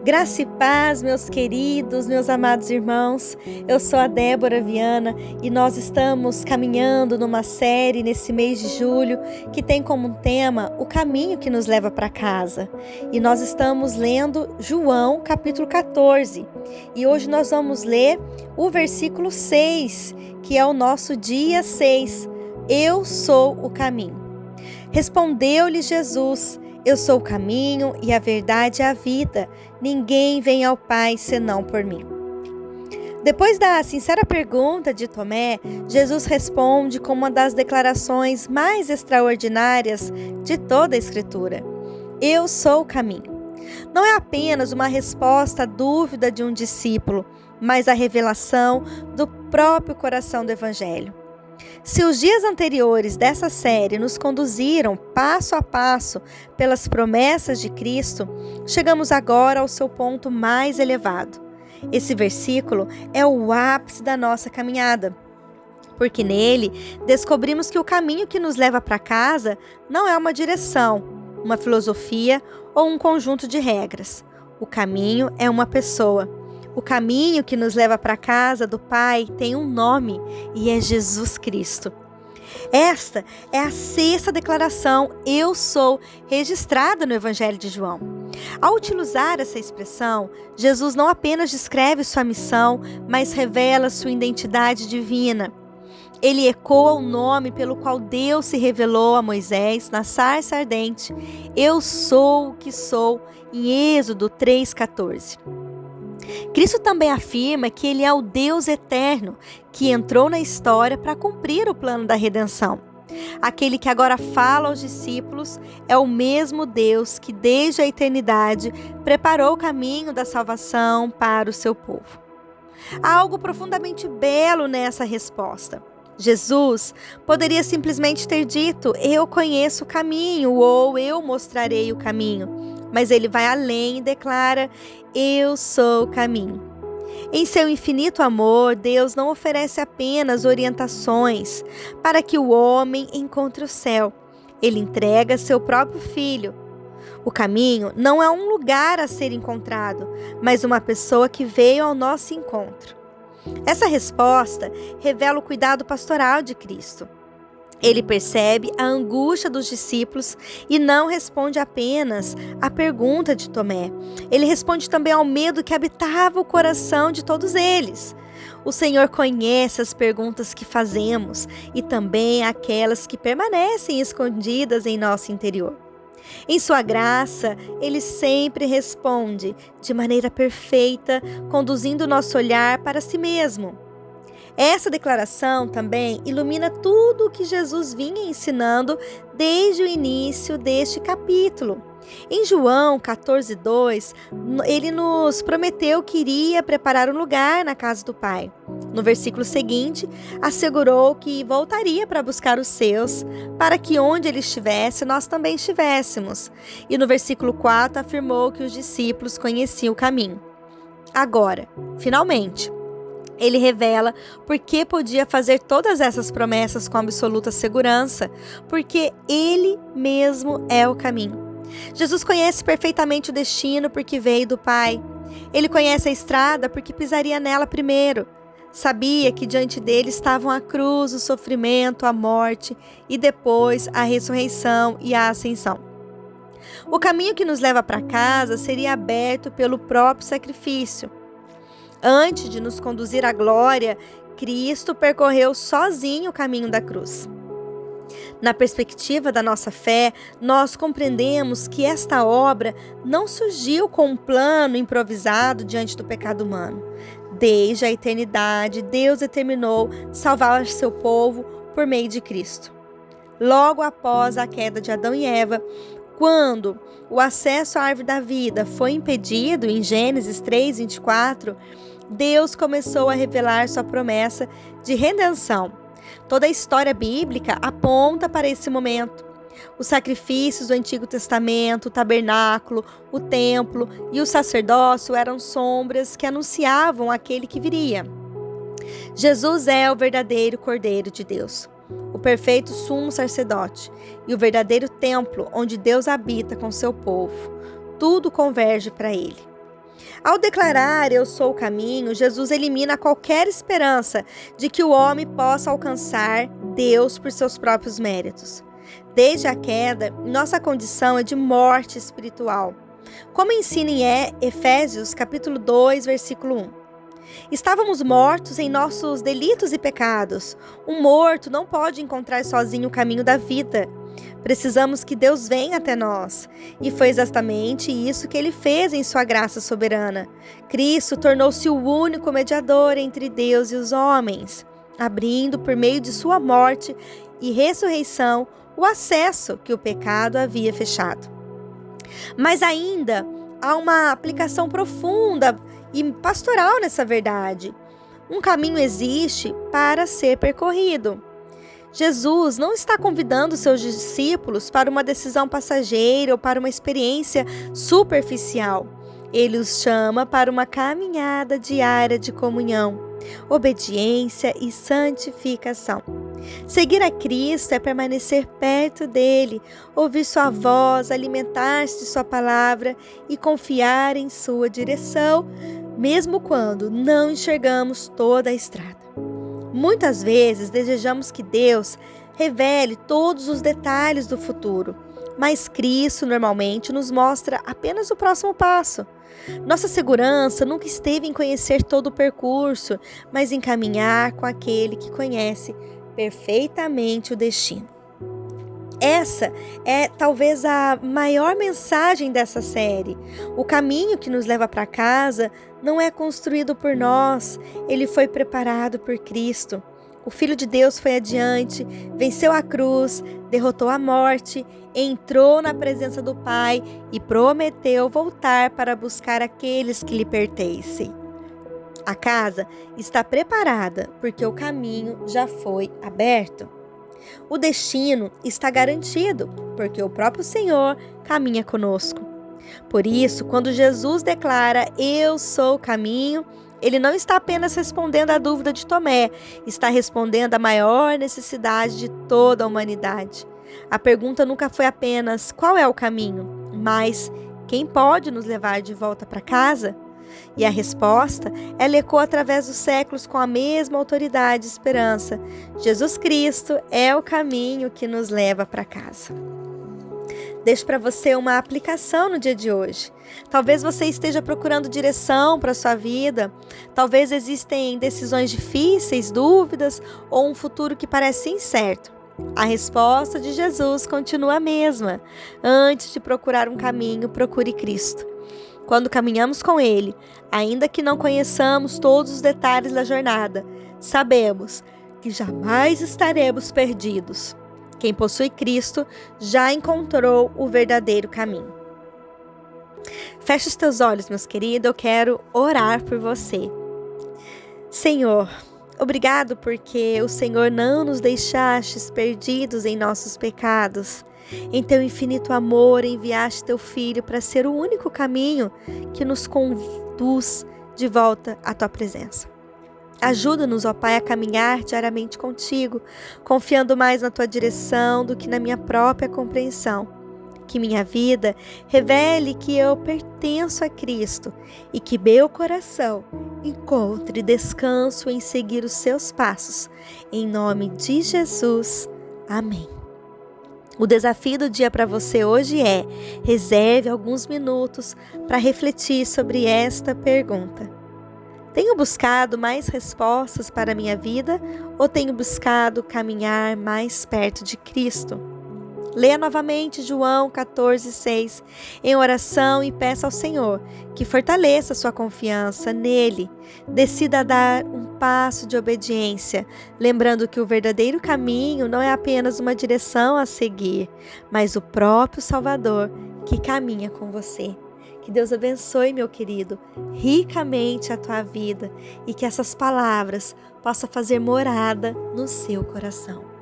Graça e paz, meus queridos, meus amados irmãos. Eu sou a Débora Viana e nós estamos caminhando numa série nesse mês de julho que tem como tema o caminho que nos leva para casa. E nós estamos lendo João capítulo 14 e hoje nós vamos ler o versículo 6, que é o nosso dia 6. Eu sou o caminho. Respondeu-lhe Jesus: eu sou o caminho e a verdade e a vida. Ninguém vem ao Pai senão por mim. Depois da sincera pergunta de Tomé, Jesus responde com uma das declarações mais extraordinárias de toda a Escritura: eu sou o caminho. Não é apenas uma resposta à dúvida de um discípulo, mas a revelação do próprio coração do Evangelho. Se os dias anteriores dessa série nos conduziram passo a passo pelas promessas de Cristo, chegamos agora ao seu ponto mais elevado. Esse versículo é o ápice da nossa caminhada, porque nele descobrimos que o caminho que nos leva para casa não é uma direção, uma filosofia ou um conjunto de regras. O caminho é uma pessoa. O caminho que nos leva para a casa do Pai tem um nome e é Jesus Cristo. Esta é a sexta declaração eu sou registrada no Evangelho de João. Ao utilizar essa expressão, Jesus não apenas descreve sua missão, mas revela sua identidade divina. Ele ecoa o nome pelo qual Deus se revelou a Moisés na sarça ardente. Eu sou o que sou, em Êxodo 3,14. Cristo também afirma que Ele é o Deus eterno, que entrou na história para cumprir o plano da redenção. Aquele que agora fala aos discípulos é o mesmo Deus que desde a eternidade preparou o caminho da salvação para o seu povo. Há algo profundamente belo nessa resposta. Jesus poderia simplesmente ter dito: eu conheço o caminho, ou eu mostrarei o caminho. Mas ele vai além e declara: eu sou o caminho. Em seu infinito amor, Deus não oferece apenas orientações para que o homem encontre o céu. Ele entrega seu próprio Filho. O caminho não é um lugar a ser encontrado, mas uma pessoa que veio ao nosso encontro. Essa resposta revela o cuidado pastoral de Cristo. Ele percebe a angústia dos discípulos e não responde apenas à pergunta de Tomé. Ele responde também ao medo que habitava o coração de todos eles. O Senhor conhece as perguntas que fazemos e também aquelas que permanecem escondidas em nosso interior. Em sua graça, Ele sempre responde de maneira perfeita, conduzindo nosso olhar para si mesmo. Essa declaração também ilumina tudo o que Jesus vinha ensinando desde o início deste capítulo. Em João 14:2, ele nos prometeu que iria preparar um lugar na casa do Pai. No versículo seguinte, assegurou que voltaria para buscar os seus, para que onde ele estivesse, nós também estivéssemos. E no versículo 4, afirmou que os discípulos conheciam o caminho. Agora, finalmente, ele revela por que podia fazer todas essas promessas com absoluta segurança, porque Ele mesmo é o caminho. Jesus conhece perfeitamente o destino porque veio do Pai. Ele conhece a estrada porque pisaria nela primeiro. Sabia que diante dele estavam a cruz, o sofrimento, a morte e depois a ressurreição e a ascensão. O caminho que nos leva para casa seria aberto pelo próprio sacrifício. Antes de nos conduzir à glória, Cristo percorreu sozinho o caminho da cruz. Na perspectiva da nossa fé, nós compreendemos que esta obra não surgiu com um plano improvisado diante do pecado humano. Desde a eternidade, Deus determinou salvar seu povo por meio de Cristo. Logo após a queda de Adão e Eva, quando o acesso à árvore da vida foi impedido, em Gênesis 3:24, Deus começou a revelar sua promessa de redenção. Toda a história bíblica aponta para esse momento. Os sacrifícios do Antigo Testamento, o tabernáculo, o templo e o sacerdócio eram sombras que anunciavam aquele que viria. Jesus é o verdadeiro Cordeiro de Deus, o perfeito sumo sacerdote e o verdadeiro templo onde Deus habita com seu povo. Tudo converge para ele. Ao declarar eu sou o caminho, Jesus elimina qualquer esperança de que o homem possa alcançar Deus por seus próprios méritos. Desde a queda, nossa condição é de morte espiritual. Como ensina em Efésios capítulo 2, versículo 1. Estávamos mortos em nossos delitos e pecados. Um morto não pode encontrar sozinho o caminho da vida. Precisamos que Deus venha até nós. E foi exatamente isso que Ele fez em sua graça soberana. Cristo tornou-se o único mediador entre Deus e os homens, abrindo por meio de sua morte e ressurreição o acesso que o pecado havia fechado. Mas ainda há uma aplicação profunda e pastoral nessa verdade. Um caminho existe para ser percorrido. Jesus não está convidando seus discípulos para uma decisão passageira ou para uma experiência superficial. Ele os chama para uma caminhada diária de comunhão, obediência e santificação. Seguir a Cristo é permanecer perto dele, ouvir sua voz, alimentar-se de sua palavra e confiar em sua direção, mesmo quando não enxergamos toda a estrada. Muitas vezes desejamos que Deus revele todos os detalhes do futuro, mas Cristo normalmente nos mostra apenas o próximo passo. Nossa segurança nunca esteve em conhecer todo o percurso, mas em caminhar com aquele que conhece perfeitamente o destino. Essa é talvez a maior mensagem dessa série. O caminho que nos leva para casa não é construído por nós, ele foi preparado por Cristo. O Filho de Deus foi adiante, venceu a cruz, derrotou a morte, entrou na presença do Pai e prometeu voltar para buscar aqueles que lhe pertencem. A casa está preparada porque o caminho já foi aberto. O destino está garantido porque o próprio Senhor caminha conosco. Por isso, quando Jesus declara eu sou o caminho, ele não está apenas respondendo à dúvida de Tomé, está respondendo à maior necessidade de toda a humanidade. A pergunta nunca foi apenas qual é o caminho, mas quem pode nos levar de volta para casa? E a resposta, ela ecoa através dos séculos com a mesma autoridade e esperança. Jesus Cristo é o caminho que nos leva para casa. Deixo para você uma aplicação no dia de hoje. Talvez você esteja procurando direção para a sua vida. Talvez existem decisões difíceis, dúvidas ou um futuro que parece incerto. A resposta de Jesus continua a mesma. Antes de procurar um caminho, procure Cristo. Quando caminhamos com Ele, ainda que não conheçamos todos os detalhes da jornada, sabemos que jamais estaremos perdidos. Quem possui Cristo já encontrou o verdadeiro caminho. Feche os teus olhos, meus queridos, eu quero orar por você. Senhor, obrigado porque o Senhor não nos deixaste perdidos em nossos pecados. Em teu infinito amor enviaste teu Filho para ser o único caminho que nos conduz de volta à tua presença. Ajuda-nos, ó Pai, a caminhar diariamente contigo, confiando mais na tua direção do que na minha própria compreensão. Que minha vida revele que eu pertenço a Cristo e que meu coração encontre descanso em seguir os seus passos. Em nome de Jesus. Amém. O desafio do dia para você hoje é: reserve alguns minutos para refletir sobre esta pergunta. Tenho buscado mais respostas para a minha vida ou tenho buscado caminhar mais perto de Cristo? Leia novamente João 14,6 em oração e peça ao Senhor que fortaleça sua confiança nele. Decida dar um passo de obediência, lembrando que o verdadeiro caminho não é apenas uma direção a seguir, mas o próprio Salvador que caminha com você. Que Deus abençoe, meu querido, ricamente a tua vida e que essas palavras possam fazer morada no seu coração.